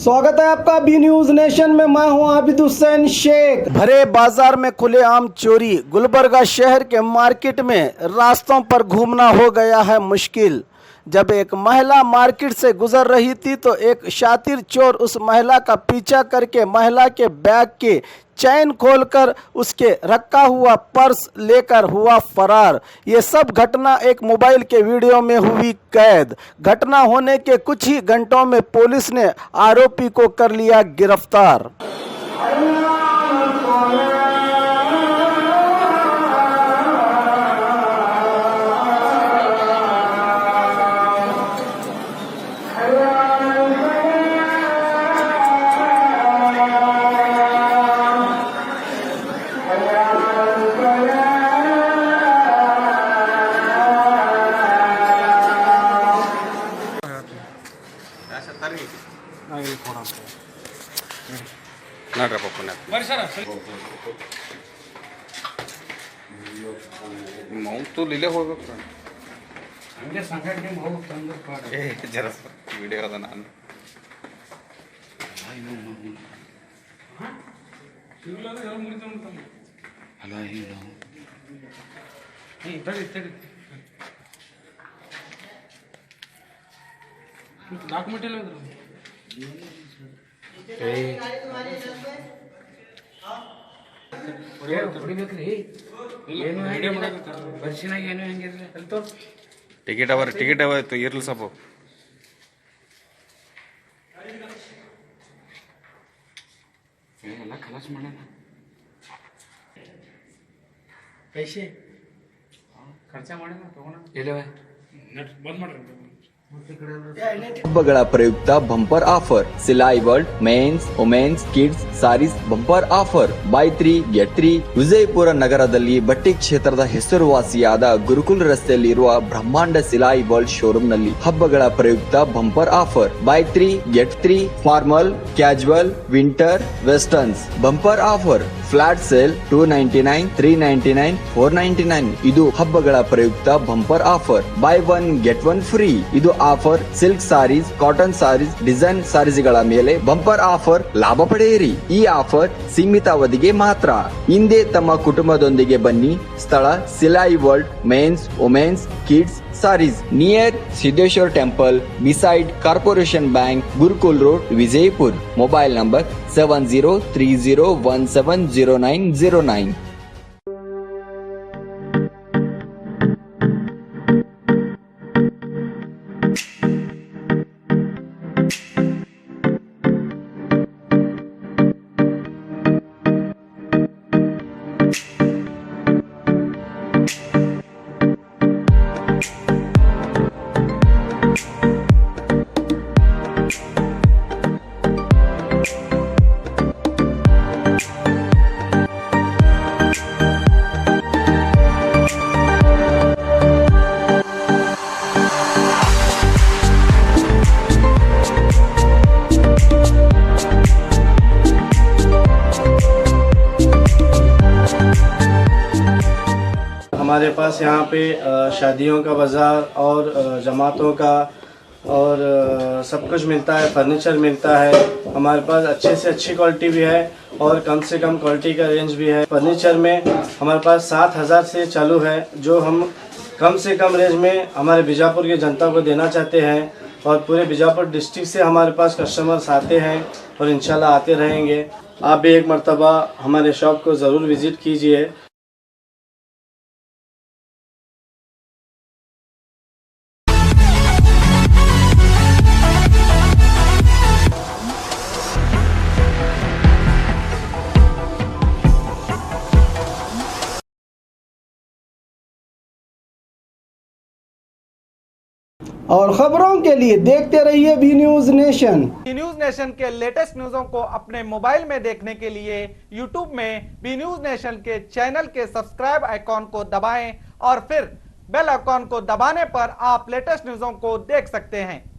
स्वागत है आपका बी न्यूज नेशन में। मैं हूं आबिद हुसैन शेख। भरे बाजार में खुलेआम चोरी। गुलबर्गा शहर के मार्केट में रास्तों पर घूमना हो गया है मुश्किल। जब एक महिला मार्केट से गुजर रही थी तो एक शातिर चोर उस महिला का पीछा करके महिला के बैग के चैन खोलकर उसके रखा हुआ पर्स लेकर हुआ फरार। ये सब घटना एक मोबाइल के वीडियो में हुई कैद। घटना होने के कुछ ही घंटों में पुलिस ने आरोपी को कर लिया गिरफ्तार। ಮೌಂಟ್ ತು ಲೀಲೆ ಹೋಗ್ಬೇಕು ಹಂಗೆ ಸಂಘಟನೆ ಹೋಗಿ ತಂದು ಪಾಡ ಜರ ವಿಡಿಯೋ ಅದ ನಾನು ಅಲ್ಲ ತಡಿ ತಡಿ ಡಾಕ್ಯುಮೆಂಟ್ ಎಲ್ಲ ಇದ್ರು ಹೊಡಿಬೇಕ್ರಿ ಏನು ಬರ್ಸಿನಾಗ ಏನು ಹೆಂಗಿರ್ಲಿ ಕಲ್ತೋ ಟಿಕೆಟ್ ಅವ ಇರ್ಲಿ ಸ್ವಲ್ಪ ಎಲ್ಲ ಖಲಾಸ್ ಮಾಡೋಣ ಪೈಸೆ ಖರ್ಚ ಮಾಡೋಣ ತಗೋಣ ಇಲ್ಲವೇ ಬಂದ್ ಮಾಡ್ರಿ ಹಬ್ಬಗಳ ಪ್ರಯುಕ್ತ bumper offer Silai world men's women's kids sarees bumper offer buy 3 get 3 Vijayapura ನಗರದಲ್ಲಿ ಬಟ್ಟೆ ಕ್ಷೇತ್ರದ ಹೆಸರುವಾಸಿಯಾದ ಗುರುಕುಲ್ ರಸ್ತೆಯಲ್ಲಿ ಇರುವ ಬ್ರಹ್ಮಾಂಡ ಸಿಲಾಯಿ ವರ್ಲ್ಡ್ ಶೋರೂಮ್ ನಲ್ಲಿ ಹಬ್ಬಗಳ ಪ್ರಯುಕ್ತ bumper offer buy 3 get 3 formal casual winter westerns bumper offer flat sale $299 $399 $499 ಇದು ಹಬ್ಬಗಳ ಪ್ರಯುಕ್ತ bumper offer buy 1 get 1 free ಇದು offer silk sarees cotton sarees design ಸಾರೀಸ್ಗಳ ಮೇಲೆ ಬಂಪರ್ ಆಫರ್ ಲಾಭ ಪಡೆಯಿರಿ। ಈ ಆಫರ್ ಸೀಮಿತ ಅವಧಿಗೆ ಮಾತ್ರ। ಹಿಂದೆ ತಮ್ಮ ಕುಟುಂಬದೊಂದಿಗೆ ಬನ್ನಿ। ಸ್ಥಳ Silai world men's women's kids sarees near Siddheshwar temple beside corporation bank Gurukul road Vijayapur. Mobile number 7030170909। हमारे पास यहाँ पे शादियों का बाज़ार और जमातों का और सब कुछ मिलता है। फर्नीचर मिलता है हमारे पास। अच्छे से अच्छी क्वालिटी भी है और कम से कम क्वालिटी का रेंज भी है। फर्नीचर में हमारे पास 7,000 से चालू है जो हम कम से कम रेंज में हमारे बीजापुर की जनता को देना चाहते हैं। और पूरे बीजापुर डिस्ट्रिक्ट से हमारे पास कस्टमर्स आते हैं और इंशाल्लाह आते रहेंगे। आप भी एक मर्तबा हमारे शॉप को ज़रूर विज़िट कीजिए। और खबरों के लिए देखते रहिए B News Nation. B News Nation के लेटेस्ट न्यूज़ों को अपने मोबाइल में देखने के लिए यूट्यूब में बी न्यूज नेशन के चैनल के सब्सक्राइब आइकॉन को दबाएं और फिर बेल आइकॉन को दबाने पर आप लेटेस्ट न्यूज़ों को देख सकते हैं।